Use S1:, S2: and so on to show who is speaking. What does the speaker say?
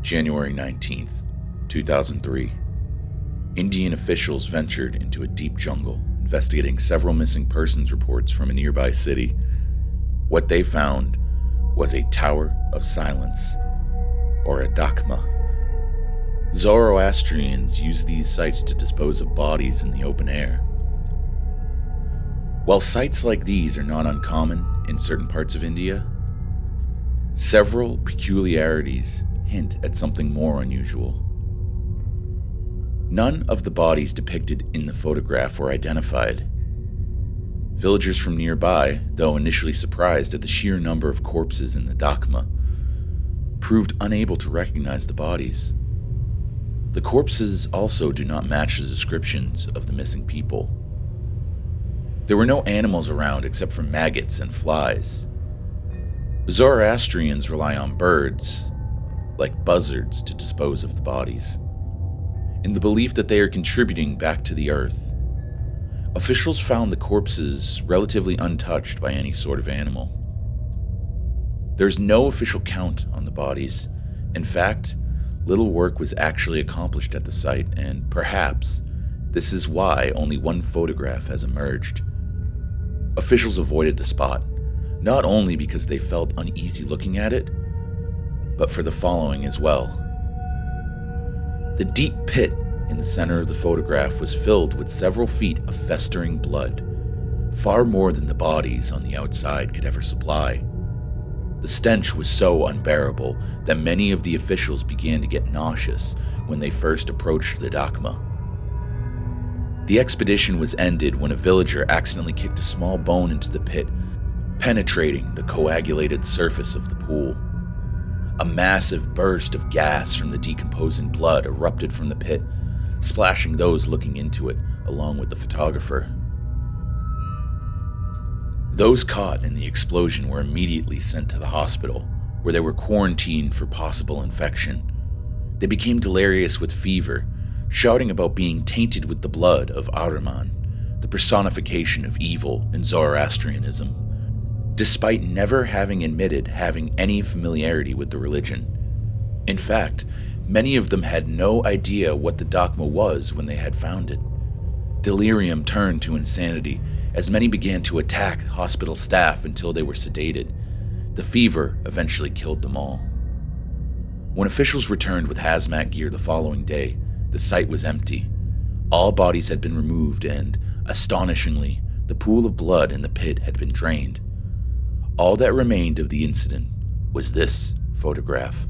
S1: January 19th, 2003. Indian officials ventured into a deep jungle, investigating several missing persons reports from a nearby city. What they found was a Tower of Silence, or a Dakma. Zoroastrians used these sites to dispose of bodies in the open air. While sites like these are not uncommon in certain parts of India, several peculiarities hint at something more unusual. None of the bodies depicted in the photograph were identified. Villagers from nearby, though initially surprised at the sheer number of corpses in the Dakma, proved unable to recognize the bodies. The corpses also do not match the descriptions of the missing people. There were no animals around except for maggots and flies. Zoroastrians rely on birds, like buzzards, to dispose of the bodies, in the belief that they are contributing back to the earth. Officials found the corpses relatively untouched by any sort of animal. There's no official count on the bodies. In fact, little work was actually accomplished at the site, and perhaps this is why only one photograph has emerged. Officials avoided the spot, not only because they felt uneasy looking at it, but for the following as well. The deep pit in the center of the photograph was filled with several feet of festering blood, far more than the bodies on the outside could ever supply. The stench was so unbearable that many of the officials began to get nauseous when they first approached the Dakma. The expedition was ended when a villager accidentally kicked a small bone into the pit, penetrating the coagulated surface of the pool. A massive burst of gas from the decomposing blood erupted from the pit, splashing those looking into it, along with the photographer. Those caught in the explosion were immediately sent to the hospital, where they were quarantined for possible infection. They became delirious with fever, shouting about being tainted with the blood of Ahriman, the personification of evil in Zoroastrianism, despite never having admitted having any familiarity with the religion. In fact, many of them had no idea what the Dakma was when they had found it. Delirium turned to insanity as many began to attack hospital staff until they were sedated. The fever eventually killed them all. When officials returned with hazmat gear the following day, the site was empty. All bodies had been removed and, astonishingly, the pool of blood in the pit had been drained. All that remained of the incident was this photograph.